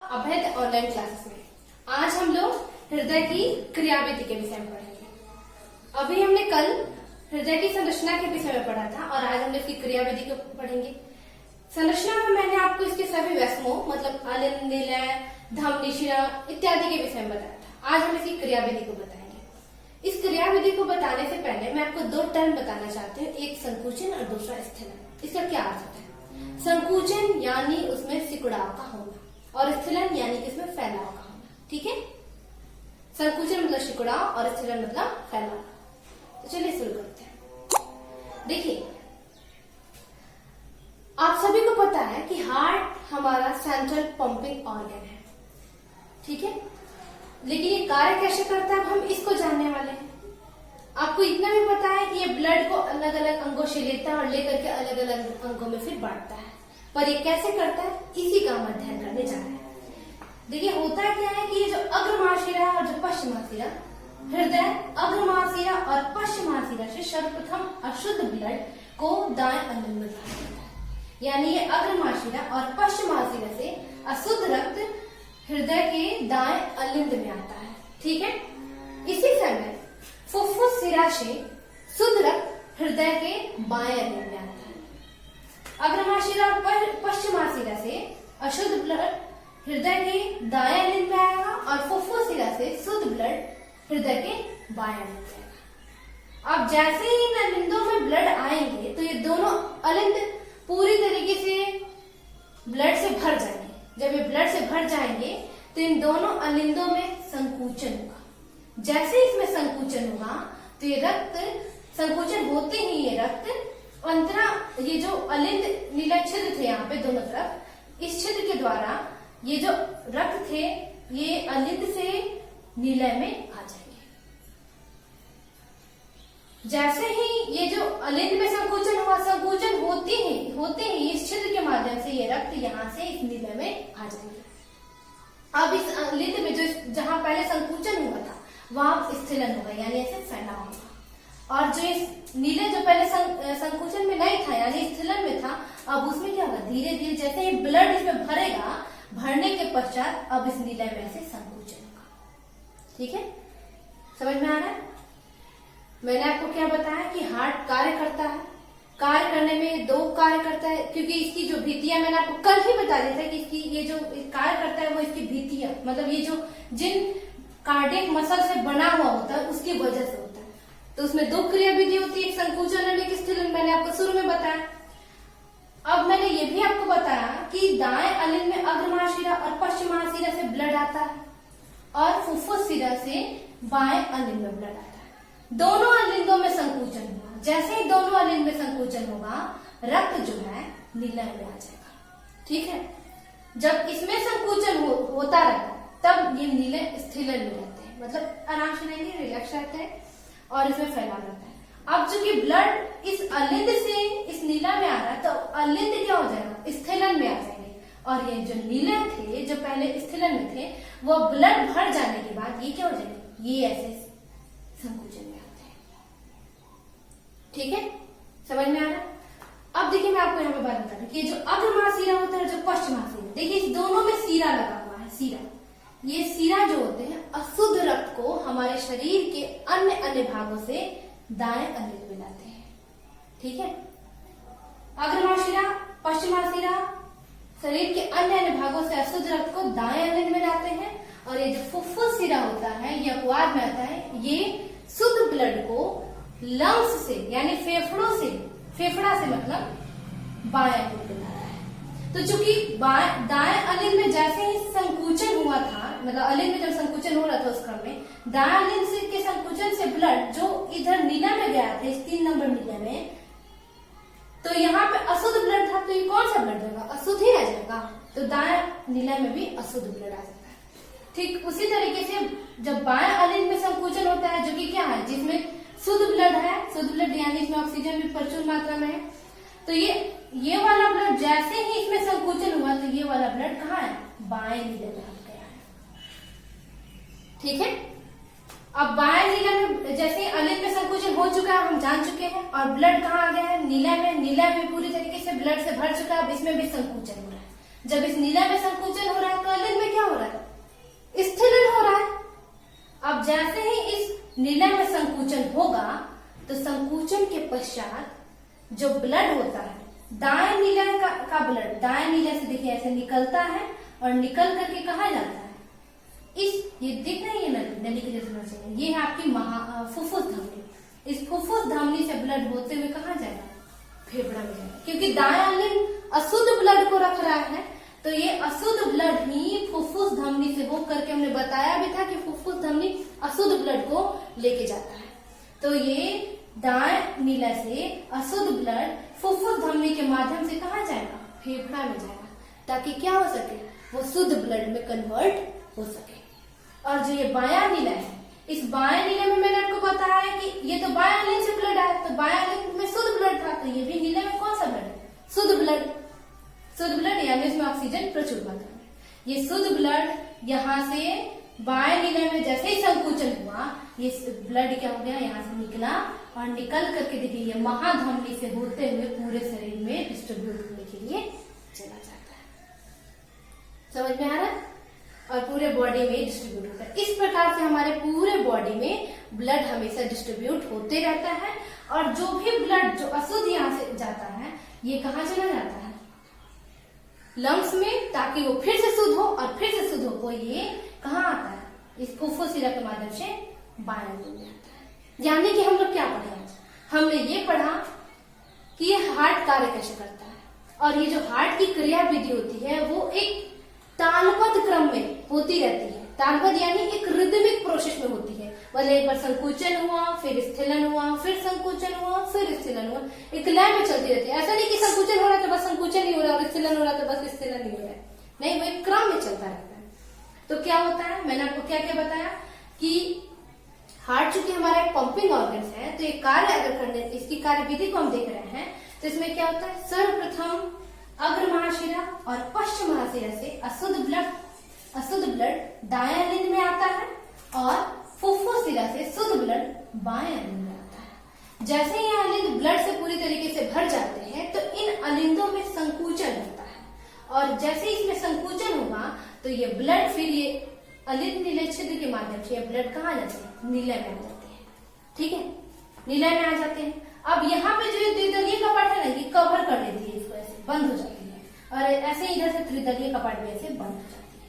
अभेद online classes में आज हम लोग हृदय की क्रियाविधि के विषय में पढ़ेंगे। अभी हमने कल हृदय की संरचना के विषय में पढ़ा था और आज हम लोग इसकी क्रियाविधि को पढ़ेंगे। संरचना में मैंने आपको इसके सभी वैष्णों मतलब अलिंद, निलय, धमनी, शिरा इत्यादि के विषय में बताया था। आज हम इसकी क्रियाविधि को बताएंगे। इस क्रियाविधि को बताने से पहले मैं आपको दो टर्म बताना चाहती हूँ, एक संकुचन और दूसरा स्थिलन। इसका क्या अर्थ होता है? संकुचन यानी उसमें सिकुड़ाव का होना और स्थिलन यानी कि इसमें फैलाव का होना। ठीक है, संकुचन मतलब सिकुड़ाव और स्थिलन मतलब फैलाव। तो चलिए शुरू करते हैं। देखिए, आप सभी को पता है कि हार्ट हमारा सेंट्रल पंपिंग ऑर्गन है। ठीक है, लेकिन ये कार्य कैसे करता है अब हम इसको जानने वाले हैं। आपको इतना भी पता है कि ये ब्लड को अलग अलग अंगों से लेता है और लेकर के अलग अलग अंगों में फिर बांटता है, पर ये कैसे करता है इसी का हम अध्ययन करने जा रहे हैं। देखिए, होता क्या है कि ये जो अग्रमाशिरा और जो पश्चिमाशिरा, हृदय अग्रमाशिरा और पश्चिमाशिरा से सर्वप्रथम अशुद्ध ब्लड को दाएं अलिंद में जाता है। यानी ये अग्रमाशिरा और पश्चिमाशिरा से अशुद्ध रक्त हृदय के दाएं अलिंद में आता है। ठीक है, इसी समय फुफ्फुस शिरा से शुद्ध रक्त हृदय के बाएं अलिंद में आता है। अग्रमाशिरा और पश्चिमाशिरा से अशुद्ध ब्लड हृदय के दाएं अलिंद में आएगा और फुफ्फुस शिरा से शुद्ध ब्लड हृदय के बाएं अलिंद में आएगा। अब जैसे ही इन अलिंदों में ब्लड आएंगे तो ये दोनों अलिंद पूरी तरीके से ब्लड से भर जाएंगे। जब ये ब्लड से भर जाएंगे तो इन दोनों अलिंदों में संकुचन होगा। जैसे इसमें संकुचन होगा तो ये रक्त संकुचन होते ही ये रक्त अंतरा, ये जो अलिंद नीला छिद्र थे यहाँ पे दोनों तरफ, इस छिद्र के द्वारा ये जो रक्त थे ये अलिंद से नीलय में आ जाएंगे। जैसे ही ये जो अलिंद में संकुचन हुआ, संकुचन होते ही इस छिद्र के माध्यम से ये रक्त यहाँ से इस नीलय में आ जाएंगे। अब इस अलिंद में जो जहां पहले संकुचन हुआ था वहां स्थिलन होगा, यानी ऐसे फैला होगा। और जो इस नीले जो पहले संकुचन में नहीं था यानी स्थिलन में था, अब उसमें क्या होगा, धीरे धीरे जैसे ही ब्लड इसमें भरेगा, भरने के पश्चात अब इस नीले में से संकुचन होगा। ठीक है, समझ में आ रहा है? मैंने आपको क्या बताया कि हार्ट कार्य करता है। कार्य करने में दो कार्य करता है, क्योंकि इसकी जो भित्तियां मैंने आपको कल ही बता दिया था कि इसकी ये जो कार्य करता है वो इसकी भित्तियां मतलब ये जो जिन कार्डियक मसल से बना हुआ होता है उसकी वजह से होता है। तो उसमें दो क्रियाविधि होती है, एक संकुचन और एक स्थिलन। मैंने आपको शुरू में बताया। अब मैंने ये भी आपको बताया कि दाएं अलिंद में अग्रमाशिरा और पश्चिमाशिरा से ब्लड आता है और फुफ्फुस शिरा से बाएं अलिंद में ब्लड आता है। दोनों अलिंदों में संकुचन होगा। जैसे ही दोनों अलिंद में संकुचन होगा, रक्त जो है नीलय में आ जाएगा। ठीक है, जब इसमें संकुचन होता रहता है तब ये नीले स्थिलन में रहते हैं, मतलब आराम से रहेंगे, रिलैक्स रहते हैं और इसमें फैला रहता है। अब चूंकि ब्लड इस अलिंद से इस नीला में आ रहा है तो अलिंद क्या हो जाएगा, स्थिलन में आ जाएंगे। और ये जो नीले थे जो पहले स्थिलन में थे वो ब्लड भर जाने के बाद ये क्या हो जाएंगे, ये ऐसे संकुचन में आते हैं। ठीक है, समझ में आ रहा है? अब देखिए, मैं आपको यहाँ पे बात बता रही हूँ कि जो अग्रमाशिरा होता है जो पश्चिमाशिरा, देखिए इस दोनों में सीरा लगा हुआ है। सीरा, ये सीरा जो होते हैं अशुद्ध रक्त को हमारे शरीर के अन्य भागों से दाएं अलिंद में लाते हैं। ठीक है, अग्रमाशिरा पश्चिमाशिरा शरीर के अन्य भागों से अशुद्ध रक्त को दाएं अलिंद में लाते हैं और ये जो फुफ्फुस शिरा होता है ये अपवाद में आता है, ये शुद्ध ब्लड को लंग्स से यानी फेफड़ा से मतलब बाएं अलिंद में लाता है। तो चूंकि दाएं अलिंद में जैसे ही संकुचन हुआ था, मतलब अलिंद में जब संकुचन हो रहा था उस क्रम में दाएं अलिंद के संकुचन से ब्लड जो इधर नीला में गया था, इस 3 नंबर नीला में, तो यहाँ पे अशुद्ध ब्लड था तो ये कौन सा ब्लड रहेगा, अशुद्ध ही रह जाएगा। तो दाएं नीला में भी अशुद्ध ब्लड आ जाता है। ठीक उसी तरीके से जब बाएं अलिंद में संकुचन होता है जो कि क्या है, जिसमें शुद्ध ब्लड है, शुद्ध ब्लड यानी इसमें ऑक्सीजन भी प्रचुर मात्रा में है, तो ये वाला ब्लड जैसे ही इसमें संकुचन हुआ तो ये वाला ब्लड कहाँ है, बाएं नीले में आ गया है। ठीक है, अब बाएं नीला में जैसे अलिंद में संकुचन हो चुका है, हम जान चुके हैं, और ब्लड कहाँ आ गया है, नीला में। नीला में पूरी तरीके से ब्लड से भर चुका है, अब इसमें भी संकुचन हो रहा है। जब इस नीला में संकुचन हो रहा है तो अलिंद में क्या नीला में संकुचन होगा तो संकुचन के पश्चात जो ब्लड होता है, दाएं नीला का ब्लड दाएं नीला से देखिए ऐसे निकलता है और निकल करके कहाँ जाता है, ये दिख रही है नली की जैसे चाहिए, ये है आपकी फुफ्फुस धमनी। इस फुफ्फुस धमनी से ब्लड होते हुए कहाँ जाएगा, फेफड़ा में जाएगा, क्योंकि दायां अलिंद अशुद्ध ब्लड को रख रहा है, तो ये अशुद्ध ब्लड ही फुफ्फुस धमनी से होकर के, हमने बताया भी था कि फुफ्फुस धमनी अशुद्ध ब्लड को लेके जाता है, तो ये दाएं नीला से अशुद्ध ब्लड फुफ्फुस धमनी के माध्यम से कहाँ जाएगा, फेफड़ा में जाएगा, ताकि क्या हो सके, वो शुद्ध ब्लड में कन्वर्ट हो सके। और जो ये बायां नीला है, इस बायां नीले में मैंने आपको बताया है कि ये तो बायां अलिंद से ब्लड आया, तो बायां अलिंद में शुद्ध ब्लड था, तो ये भी नीले में कौन सा ब्लड है, शुद्ध ब्लड। शुद्ध ब्लड यानी इसमें ऑक्सीजन प्रचुर मात्रा में, ये शुद्ध ब्लड यहाँ से बाएं नीले में जैसे ही संकुचन हुआ, ये ब्लड क्या हो गया, यहाँ से निकला और निकल करके देखिए ये महाधमनी से होते हुए पूरे शरीर में डिस्ट्रीब्यूट होने के लिए चला जाता है। समझ में आ रहा है, और पूरे बॉडी में डिस्ट्रीब्यूट होता है। इस प्रकार से हमारे पूरे बॉडी में ब्लड हमेशा डिस्ट्रीब्यूट होते रहता है, और जो भी ब्लड जो अशुद्ध यहाँ से जाता है, ये कहाँ चला जाता है, लंग्स में, ताकि वो फिर से शुद्ध हो, और फिर से शुद्ध हो वो ये कहाँ आता है, इस फुफ्फुस शिरा के माध्यम से बायां अलिंद में आता है। यानी कि हम लोग क्या पढ़े आज, हमने ये पढ़ा कि ये हार्ट कार्य कैसे करता है, और ये जो हार्ट की क्रिया विधि होती है वो एक तालबद्ध क्रम में होती रहती है। तालबद्ध यानी एक रिदमिक प्रोसेस में होती है, मतलब एक बार संकुचन हुआ, फिर स्थिलन हुआ, फिर संकुचन हुआ, फिर स्थिलन हुआ, एक लय में चलती रहती है। ऐसा नहीं कि संकुचन हो रहा है तो बस संकुचन ही हो रहा है, और स्थिलन हो रहा है तो बस स्थिलन ही हो रहा है, नहीं, वो एक क्रम में चलता रहता है। तो क्या होता है, मैंने आपको क्या क्या बताया कि हार्ट चूंकि हमारा एक पंपिंग ऑर्गन है, तो एक कार्य अगर करने, इसकी कार्य विधि को हम देख रहे हैं, तो इसमें क्या होता है, सर्वप्रथम अग्र महाशिरा और पश्चिम महाशिरा से अशुद्ध ब्लड दायां अलिंद में आता है, और फुफ्फुस शिरा से शुद्ध ब्लड बाएं अलिंद में आता है। जैसे ये अलिंद ब्लड से पूरी तरीके से भर जाते हैं, तो इन अलिंदों में संकुचन होता है, और जैसे इसमें संकुचन होगा तो ये ब्लड फिर ये अलिंद नीले छिद्र के माध्यम से ये ब्लड कहाँ जाते हैं, नीले में आ जाते हैं। ठीक है, नीले में आ जाते हैं। अब यहाँ पे जो द्विदलीय कपाट है ना, ये कवर कर देती है, इसको ऐसे बंद हो जाती है, और ऐसे इधर से त्रिदलीय कपाट भी ऐसे बंद हो जाती है,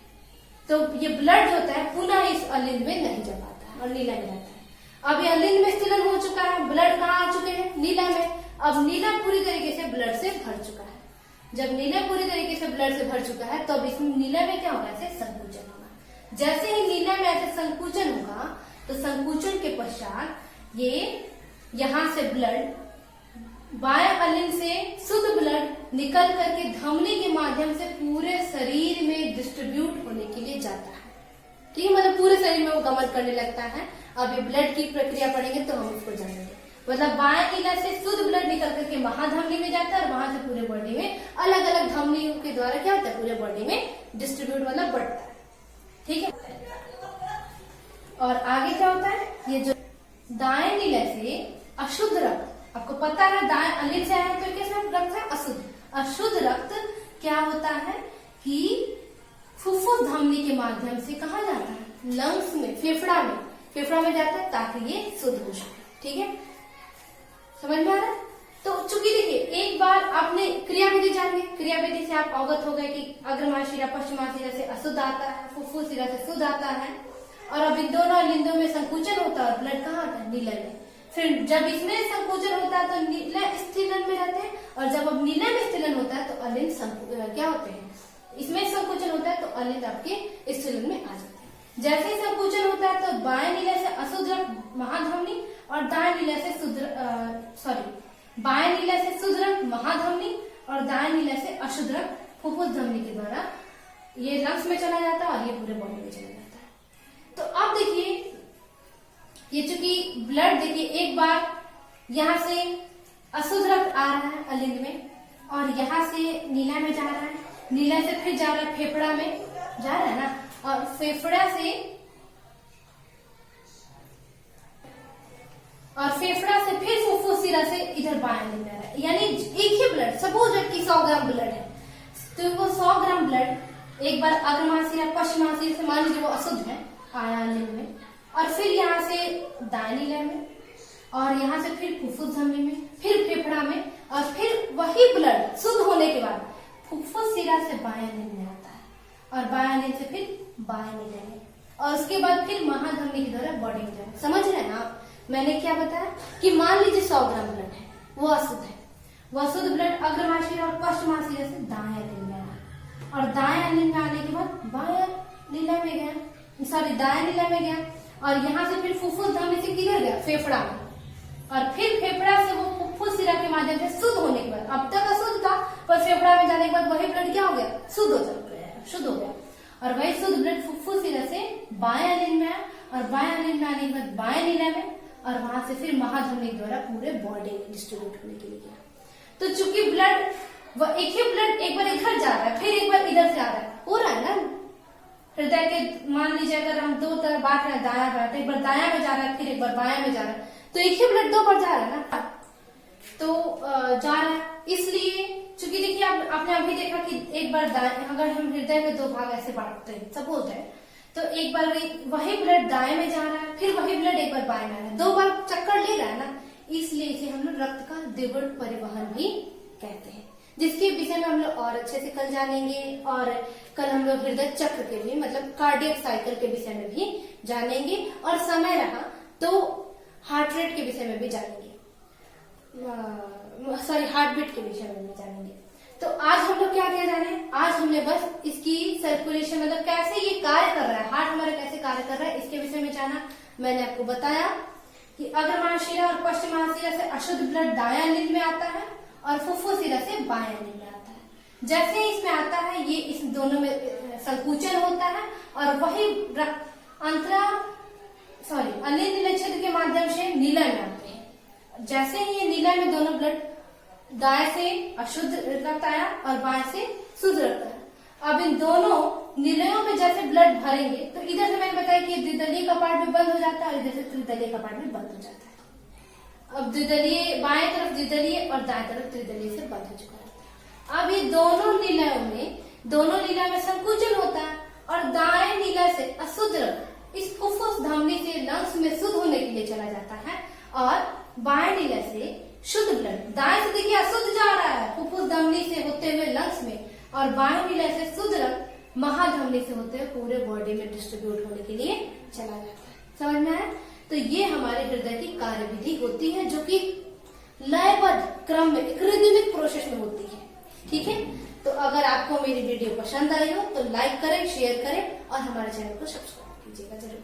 तो ये ब्लड जो होता है पुनः इस अलिंद में नहीं जा पाता है और नीला में रहता है। अब ये अलिंद में स्थिलन हो चुका है, ब्लड कहाँ आ चुके हैं, नीला में। अब नीला पूरी तरीके से ब्लड से भर चुका है। जब नीला पूरी तरीके से ब्लड से भर चुका है, तो अब इसमें नीला में क्या होगा, ऐसे संकुचन होगा। जैसे ही नीला में ऐसे संकुचन होगा, तो संकुचन के पश्चात ये यहाँ से ब्लड बाएं अलिंद से शुद्ध ब्लड निकल करके धमनी के माध्यम से पूरे शरीर में डिस्ट्रीब्यूट होने के लिए जाता है। ठीक है, मतलब पूरे शरीर में वो गमन करने लगता है। अब ये ब्लड की प्रक्रिया पढ़ेंगे तो हम उसको जानेंगे। मतलब बाएं नीला से शुद्ध ब्लड निकल करके महाधमनी में जाता है, और वहां से पूरे बॉडी में अलग अलग धमनियों के द्वारा क्या होता है, पूरे बॉडी में डिस्ट्रीब्यूट मतलब बढ़ता है। ठीक है, और आगे क्या होता है, ये जो दाएं नीला से अशुद्ध रक्त, आपको पता है दाएं अलिंद से आया तो कैसा रक्त है, अशुद्ध रक्त क्या होता है कि फुफ्फुस धमनी के माध्यम से कहाँ जाता है, लंग्स में, फेफड़ा में जाता है, ताकि ये शुद्ध हो सके। ठीक है, समझ में आ रहा है। तो चूंकि देखिए, एक बार आपने क्रिया विधि जान ली, क्रिया विधि से आप अवगत हो गए कि अग्र महाशिरा पश्चिम महाशिरा से अशुद्ध आता है, फुफ्फुस शिरा से शुद्ध आता है, और अब इन दोनों अलिंदों में संकुचन होता है और ब्लड कहाँ आता है, नीला में। फिर जब इसमें संकुचन होता है तो नीला स्थिलन में रहते हैं, और जब अब नीला में स्थिलन होता है तो अलिंद क्या होते हैं, इसमें संकुचन होता है तो अलिंद आपके स्थिलन में आ जाते हैं। जैसे ही संकुचन होता है तो बाएं नीला से अशुद्ध रक्त महाधमनी, और दाएं नीला से बाएं नीला से शुद्ध रक्त महाधमनी, और दाएं नीला से अशुद्ध रक्त फुफ्फुस धमनी के द्वारा ये लंग्स में चला जाता है, और ये पूरे बॉडी में चला जाता है। तो अब देखिए, ये चूंकि ब्लड देखिए, एक बार यहाँ से अशुद्ध रक्त आ रहा है अलिंद में, और यहाँ से नीला में जा रहा है, नीला से फिर जा रहा है फेफड़ा में, जा रहा है ना, और फेफड़ा से फिर फुफ्फुस शिरा से इधर बाएं अलिंद में आ रहा है। यानी एक ही ब्लड, सपोज कि 100 ग्राम ब्लड है, तो वो 100 ग्राम ब्लड एक बार अग्र महाशिरा पश्चिम महाशिरा से, मान लीजिए वो अशुद्ध है, आया अलिंद में, और फिर यहाँ से दाएं नीला में, और यहाँ से फिर फुफ्फुस धमनी में, फिर फेफड़ा में, और फिर वही ब्लड शुद्ध होने के बाद फुफ्फुस सिरा से बाएं नील में आता है, और बाएं नील से फिर बाएं नील में, और उसके बाद फिर महाधमनी के द्वारा बॉडी में जाए। समझ रहे हैं ना आप? मैंने क्या बताया कि मान लीजिए 100 ग्राम ब्लड है, वो अशुद्ध है, वो अशुद्ध ब्लड अग्रमाशय और पश्चमाशय से दाएं नील में आया, और दाएं नील में आने के बाद बाएं नीला में गया, सॉरी दाएं नीला में गया, और यहाँ से फिर फुफ्फुस धमनी से किधर गया? फेफड़ा में, और फिर फेफड़ा से वो फुफ्फुस सिरा के माध्यम से शुद्ध होने के बाद, अब तक अशुद्ध था पर फेफड़ा में जाने के बाद वही ब्लड क्या हो गया? शुद्ध हो गया, और वही शुद्ध ब्लड फुफ्फुस सिरा से बाएं नील में आया, और बाएं नील में आने के बाद बाएं नीला में, और वहां से फिर महाधमनी द्वारा पूरे बॉडी में डिस्ट्रीब्यूट होने के लिए गया। तो चूंकि ब्लड एक ही ब्लड एक बार इधर जा रहा है, फिर एक बार इधर से आ रहा है, हो रहा है ना? हृदय के मान लीजिए अगर हम दो तरफ बांट रहे हैं, दायां बांट, एक बार दायां में जा रहा है, फिर एक बार बायां में जा रहा है, तो एक ही ब्लड 2 बार जा रहा है ना, तो जा रहा है। इसलिए चूंकि देखिए आपने अभी देखा कि एक बार अगर हम हृदय में 2 भाग ऐसे बांटते हैं, सपोज है, तो एक बार वही ब्लड दाएं में जा रहा है, फिर वही ब्लड एक बार बाएं में आ रहा है, 2 बार चक्कर ले रहा है ना, इसलिए इसे हम लोग रक्त का द्विगुण परिवहन भी कहते हैं, जिसके विषय में हम लोग और अच्छे से कल जानेंगे, और कल हम लोग हृदय चक्र के भी मतलब कार्डियक साइकिल के विषय में भी जानेंगे, और समय रहा तो हार्ट रेट के विषय में भी जानेंगे, सॉरी हार्ट बीट के विषय में भी जानेंगे। तो आज हम लोग क्या जाने, आज हमने बस इसकी सर्कुलेशन मतलब कैसे ये कार्य कर रहा है, हार्ट हमारा कैसे कार्य कर रहा है, इसके विषय में जाना। मैंने आपको बताया कि अग्रमाशय और पश्चिमाशय से अशुद्ध ब्लड दायां नील में आता है, और फुफ्फुस सिरा से बायां नील में आता है। जैसे ही इसमें आता है, ये इस दोनों में संकुचन होता है, और वही अलिंद नीला क्षेत्र के माध्यम से नीला में आते हैं। जैसे ही ये नीला में दोनों ब्लड दाएं से अशुद्ध रक्त आया और बाएं से शुद्ध रक्त आया, अब इन दोनों निलयों में जैसे ब्लड भरेंगे, तो इधर से मैंने बताया कि द्विदलीय कपाट भी बंद हो जाता है, और इधर से त्रिदलीय कपाट भी बंद हो जाता है। अब द्विदलीय बाएं तरफ द्विदलीय और दाएं तरफ त्रिदलीय से बंद हो चुका है। अब ये दोनों नीला में संकुचन होता है, और दाएं नीला से अशुद्ध रक्त इस फुफ्फुस धमनी से लंग्स में शुद्ध होने के लिए चला जाता है, और बाएं नीला से शुद्ध ब्लड दाएं से देखिए अशुद्ध जा रहा है फुफ्फुस धमनी से होते हुए लंग्स में, और बाएं नीला से शुद्ध रक्त महाधमनी से होते हुए पूरे बॉडी में डिस्ट्रीब्यूट होने के लिए चला जाता है। समझ में आया? तो ये हमारे हृदय की कार्यविधि होती है, जो कि लयबद्ध क्रम में एक रिदमिक प्रोसेस में होती है। ठीक है, तो अगर आपको मेरी वीडियो पसंद आई हो तो लाइक करें, शेयर करें, और हमारे चैनल को सब्सक्राइब कीजिएगा जरूर।